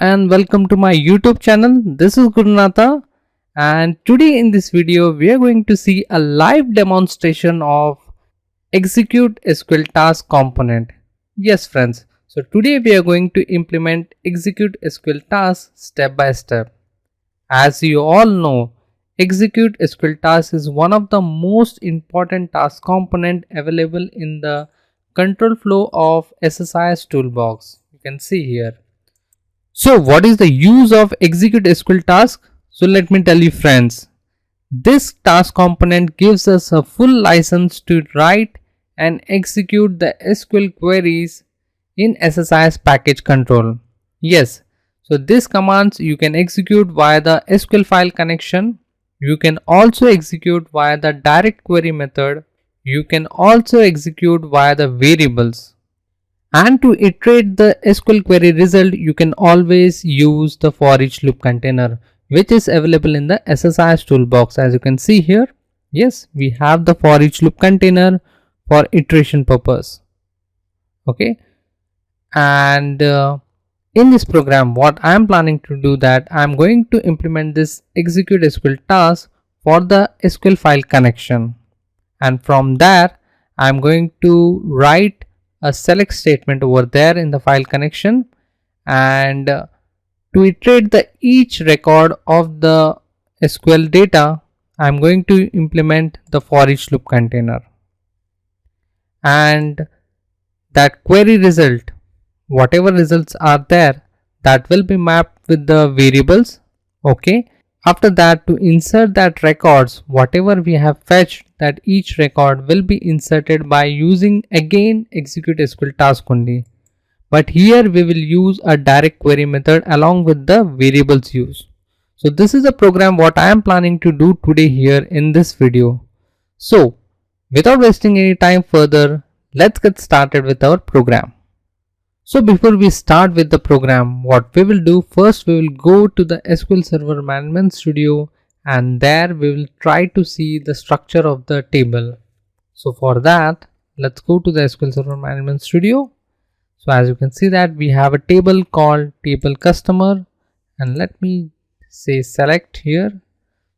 and welcome to my YouTube channel. This is Gurunatha, and today in this video we are going to see a live demonstration of Execute SQL Task component. Yes friends, so today we are going to implement Execute SQL Task step by step. As you all know, Execute SQL Task is one of the most important task component available in the control flow of SSIS toolbox. You can see here. So what is the use of Execute SQL Task? So let me tell you friends. This task component gives us a full license to write and execute the SQL queries in SSIS package control. Yes, so these commands you can execute via the SQL file connection. You can also execute via the direct query method. You can also execute via the variables. And to iterate the SQL query result, you can always use the for each loop container, which is available in the SSIS toolbox. As you can see here, yes, we have the for each loop container for iteration purpose. Okay, and in this program, what I am planning to do that I am going to implement this execute SQL task for the SQL file connection, and from there I am going to write a select statement over there in the file connection, and to iterate the each record of the SQL data, I am going to implement the for each loop container, and that query result, whatever results are there, that will be mapped with the variables. Okay, after that, to insert that records, whatever we have fetched, that each record will be inserted by using again execute SQL task only. But here we will use a direct query method along with the variables use. So this is a program what I am planning to do today here in this video. So without wasting any time further, let's get started with our program. So before we start with the program, what we will do first, we will go to the SQL Server Management Studio, and there we will try to see the structure of the table. So for that, let's go to the SQL Server Management Studio. So as you can see that we have a table called table customer, and let me say select here.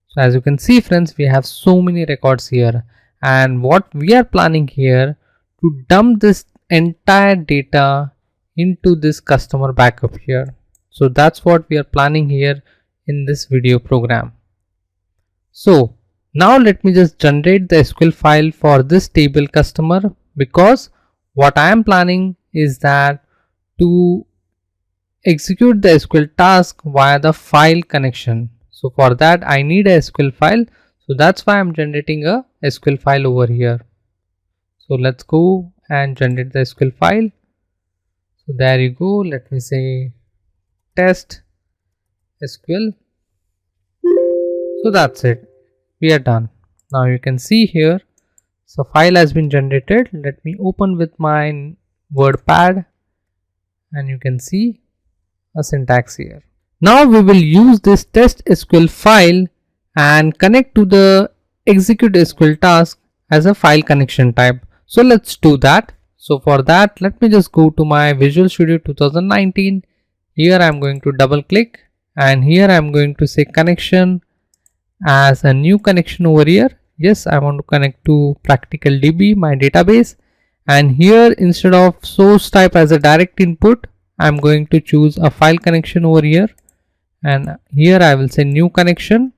So as you can see friends, we have so many records here, and what we are planning here to dump this entire data into this customer backup here. So that's what we are planning here in this video program. So now let me just generate the SQL file for this table customer, because what I am planning is that to execute the SQL task via the file connection. So for that I need a SQL file. So that's why I'm generating a SQL file over here. So let's go and generate the SQL file. So there you go. Let me say test SQL. So that's it. We are done. Now you can see here. So file has been generated. Let me open with my WordPad, and you can see a syntax here. Now we will use this test SQL file and connect to the execute SQL task as a file connection type. So let's do that. So for that, let me just go to my Visual Studio 2019. Here I'm going to double click, and here I'm going to say connection as a new connection over here. Yes, I want to connect to PracticalDB, my database, and here instead of source type as a direct input, I'm going to choose a file connection over here, and here I will say new connection,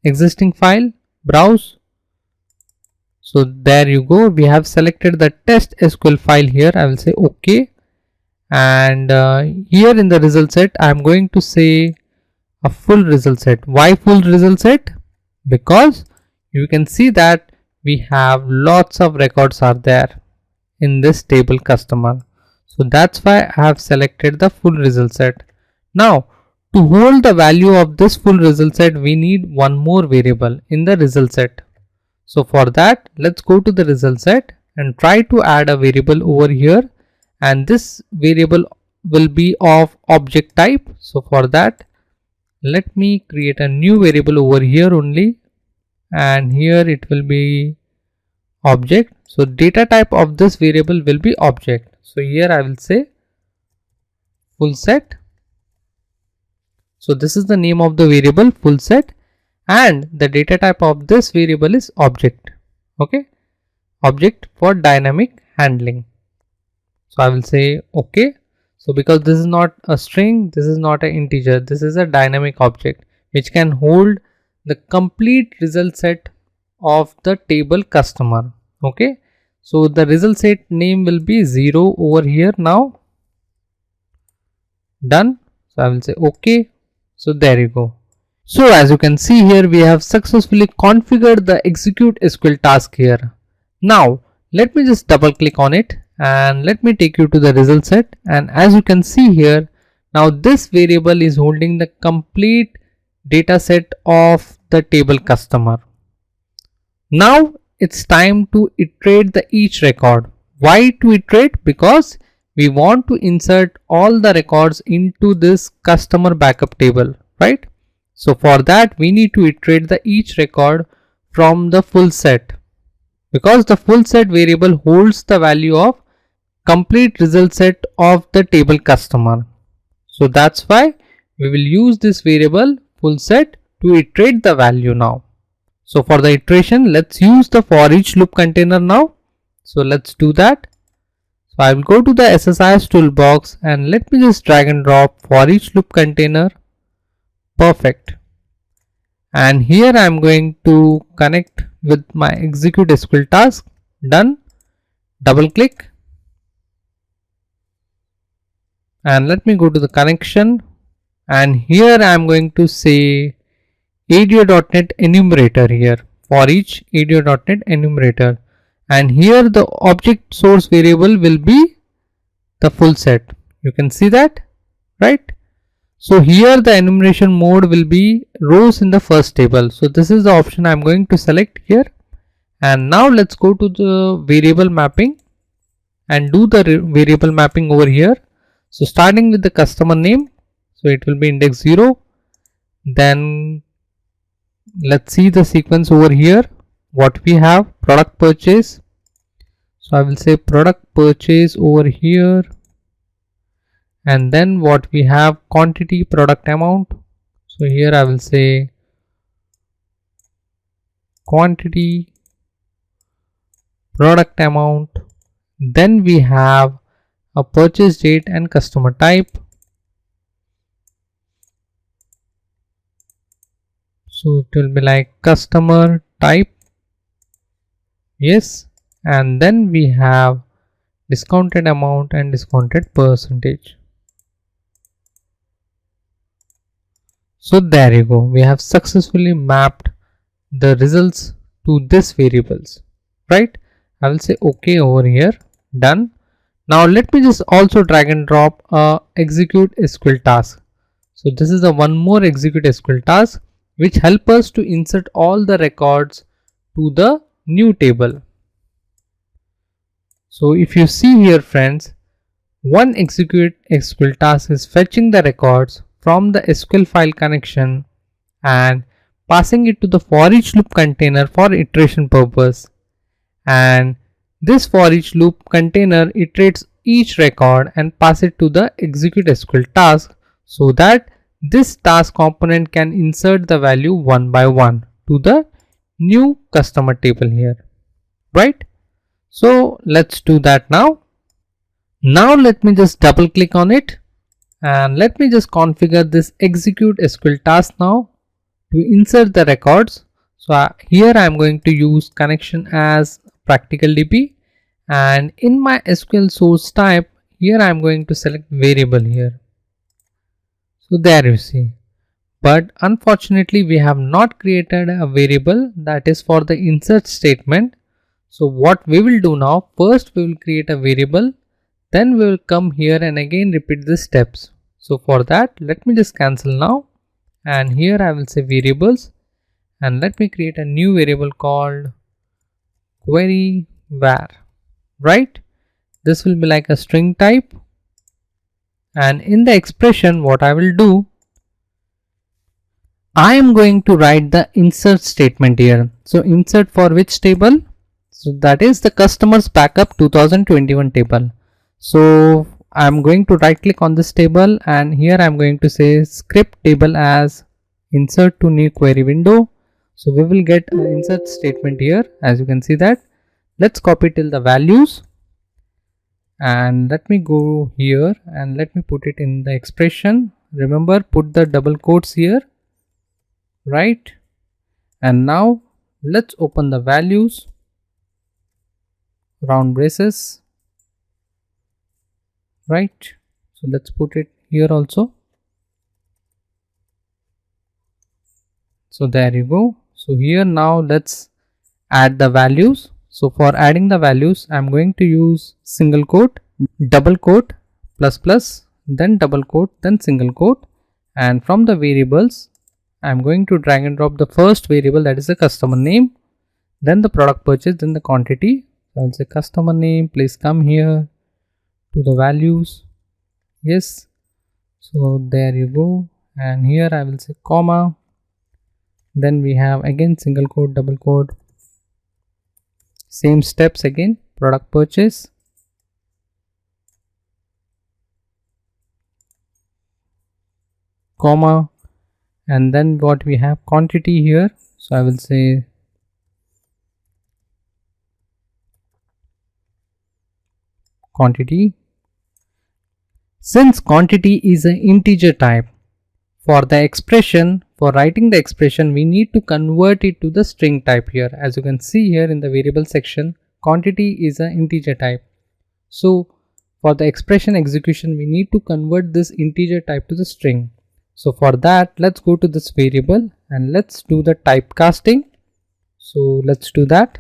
existing file, browse. So there you go, we have selected the test SQL file here. I will say OK, and here in the result set I am going to say a full result set. Why full result set? Because you can see that we have lots of records are there in this table customer. So that's why I have selected the full result set. Now to hold the value of this full result set, we need one more variable in the result set. So for that, let's go to the result set and try to add a variable over here, and this variable will be of object type. So for that, let me create a new variable over here only, and here it will be object. So data type of this variable will be object. So here I will say full set, So this is the name of the variable full set, and the data type of this variable is object. Okay, object for dynamic handling. So I will say okay. So because this is not a string, this is not an integer, this is a dynamic object which can hold the complete result set of the table customer. Okay, so the result set name will be 0 over here now. Done. So I will say okay. So there you go. So as you can see here, we have successfully configured the execute SQL task here. Now let me just double click on it and let me take you to the result set, and as you can see here, now this variable is holding the complete data set of the table customer. Now it's time to iterate the each record. Why to iterate? Because we want to insert all the records into this customer backup table, right? So for that we need to iterate the each record from the full set, because the full set variable holds the value of complete result set of the table customer. So that's why we will use this variable full set to iterate the value now. So for the iteration, let's use the for each loop container now. So let's do that. So I will go to the SSIS toolbox and let me just drag and drop for each loop container. Perfect. And here I am going to connect with my execute SQL task. Done. Double click. And let me go to the connection, and here I am going to say ADO.NET enumerator here, for each ADO.NET enumerator, and here the object source variable will be the full set. You can see that, right? So here the enumeration mode will be rows in the first table. So this is the option I am going to select here. And now let's go to the variable mapping and do the variable mapping over here. So starting with the customer name, so it will be index 0. Then let's see the sequence over here. What we have, product purchase. So I will say product purchase over here. And then what we have, quantity, product amount. So here I will say quantity, product amount. Then we have a purchase date and customer type. So it will be like customer type, yes, and then we have discounted amount and discounted percentage. So there you go, we have successfully mapped the results to this variables, right? I will say okay over here. Done. Now let me just also drag and drop a execute SQL task. So this is the one more execute SQL task which help us to insert all the records to the new table. So if you see here friends, one execute SQL task is fetching the records from the SQL file connection and passing it to the for each loop container for iteration purpose, and this for each loop container iterates each record and pass it to the execute SQL task, so that this task component can insert the value one by one to the new customer table here, right? So let's do that now. Now let me just double click on it and let me just configure this execute SQL task now to insert the records. So here I am going to use connection as PracticalDB, and in my SQL source type here I am going to select variable here. So there you see, but unfortunately we have not created a variable that is for the insert statement. So what we will do now, first we will create a variable, then we will come here and again repeat the steps. So for that let me just cancel now, and here I will say variables, and let me create a new variable called query var, right? This will be like a string type, and in the expression what I will do, I am going to write the insert statement here. So insert for which table? So that is the customers backup 2021 table. So I'm going to right click on this table, and here I'm going to say script table as insert to new query window. So we will get an insert statement here, as you can see that. Let's copy till the values, and let me go here and let me put it in the expression. Remember, put the double quotes here, right? And now let's open the values, round braces, right? So let's put it here also. So there you go. So here now let's add the values. So for adding the values, I'm going to use single quote, double quote, plus plus, then double quote, then single quote. And from the variables, I'm going to drag and drop the first variable, that is the customer name, then the product purchase, then the quantity. So I'll say customer name, please come here to the values. Yes. So there you go. And here I will say comma. Then we have again single quote, double quote, same steps again, product purchase, comma, and then what we have quantity here. So I will say quantity. Since quantity is an integer type, for the expression, for writing the expression, we need to convert it to the string type here. As you can see here in the variable section, quantity is an integer type. So for the expression execution, we need to convert this integer type to the string. So for that, let's go to this variable and let's do the typecasting. So let's do that.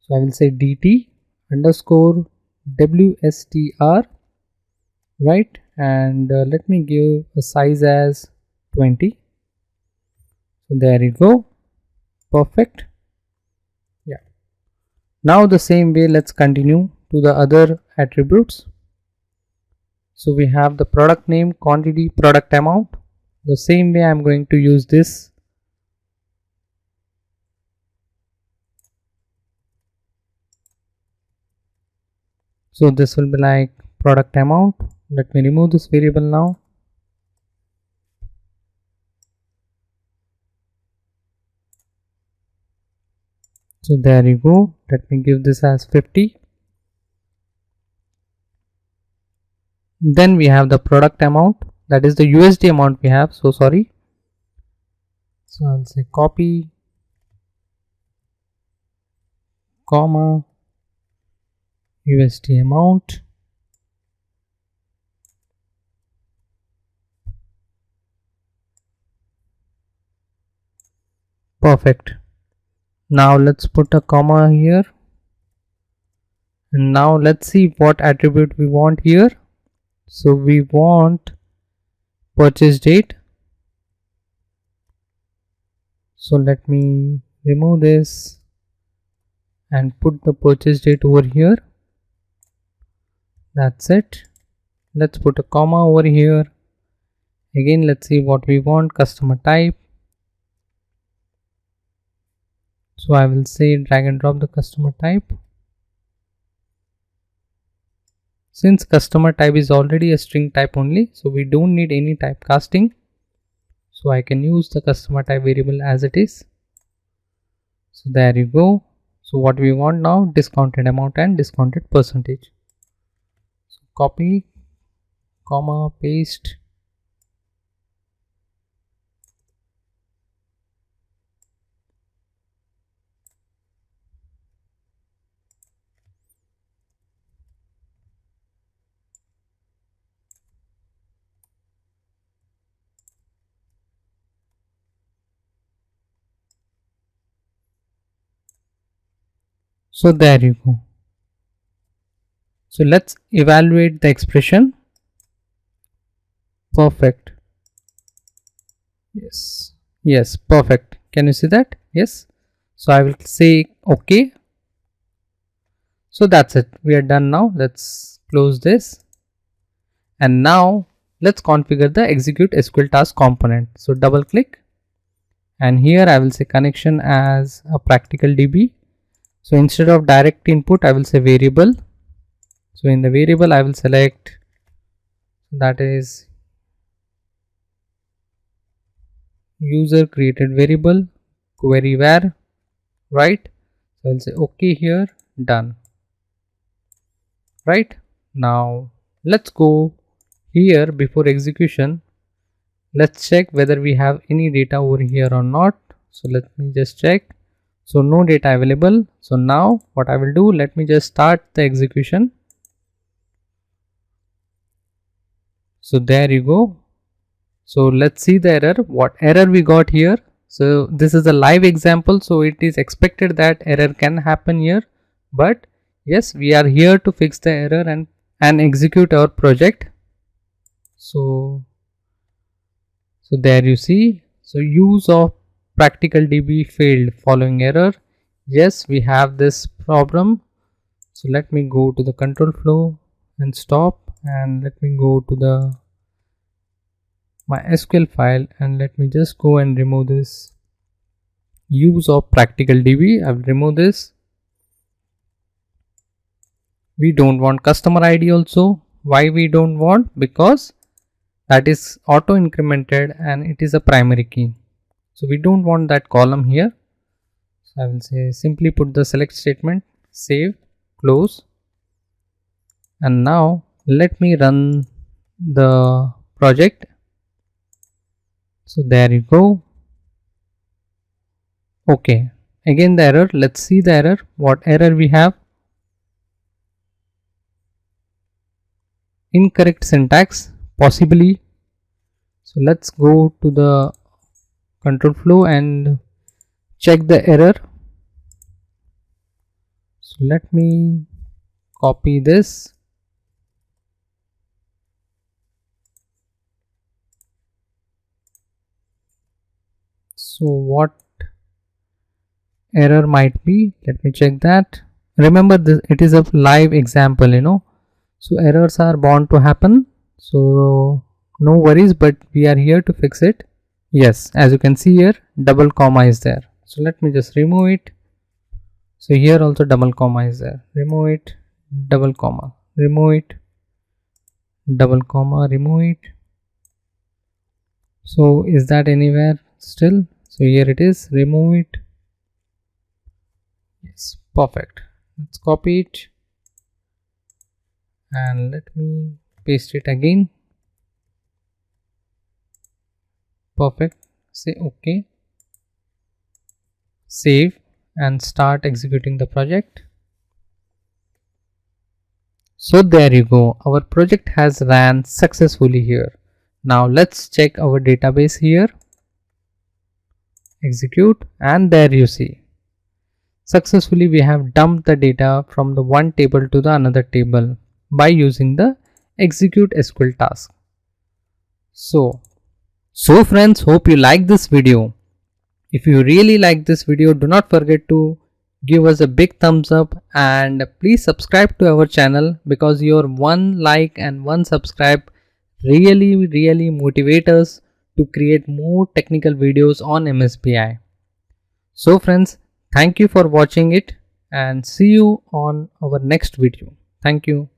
So I will say dt underscore wstr, right? And let me give a size as 20. So there you go. Perfect. Yeah. Now the same way, let's continue to the other attributes. So we have the product name, quantity, product amount. The same way I'm going to use this. So this will be like product amount. Let me remove this variable now. So there you go. Let me give this as 50. Then we have the product amount, that is the USD amount we have. So sorry. So I'll say copy, comma, USD amount. Perfect. Now let's put a comma here. And now let's see what attribute we want here. So we want purchase date. So let me remove this and put the purchase date over here. That's it. Let's put a comma over here. Again, let's see what we want. Customer type. So I will say drag and drop the customer type. Since customer type is already a string type only, so we don't need any typecasting. So I can use the customer type variable as it is. So there you go. So what we want now, discounted amount and discounted percentage. So copy, comma, paste. So there you go. So let's evaluate the expression. Perfect. Yes, perfect. Can you see that? Yes. So I will say okay. So that's it. We are done now. Let's close this. And now let's configure the execute SQL task component. So double click. And here I will say connection as a practical DB. So instead of direct input, I will say variable. So in the variable I will select, that is user created variable query var, right? So I'll say okay here, done. Right, now let's go here. Before execution, let's check whether we have any data over here or not. So let me just check. So no data available. So now what I will do, let me just start the execution. So there you go. So let's see the error, what error we got here. So this is a live example, so it is expected that error can happen here, but yes, we are here to fix the error and execute our project. So there you see. So use of PracticalDB failed following error. Yes, we have this problem. So let me go to the control flow and stop, and let me go to the my SQL file, and let me just go and remove this use of PracticalDB. I will remove this. We don't want customer ID also. Why we don't want? Because that is auto incremented and it is a primary key. So we don't want that column here. So I will say simply put the select statement, save, close, and now let me run the project. So there you go. Okay, again the error. Let's see the error. What error we have? Incorrect syntax, possibly. So let's go to the control flow and check the error. So let me copy this. So what error might be? Let me check that. Remember this, it is a live example, so errors are bound to happen, so no worries, but we are here to fix it. Yes, as you can see here, double comma is there. So let me just remove it. So here also double comma is there. Remove it, double comma, remove it, double comma, remove it. So is that anywhere still? So here it is, remove it. Yes, perfect. Let's copy it and let me paste it again. Perfect. Say okay, save and start executing the project. So there you go, our project has ran successfully here. Now let's check our database here, execute, and there you see, successfully we have dumped the data from the one table to the another table by using the execute SQL task. So friends, hope you like this video. If you really like this video, do not forget to give us a big thumbs up and please subscribe to our channel, because your one like and one subscribe really motivate us to create more technical videos on MSBI. So friends, thank you for watching it and see you on our next video. Thank you.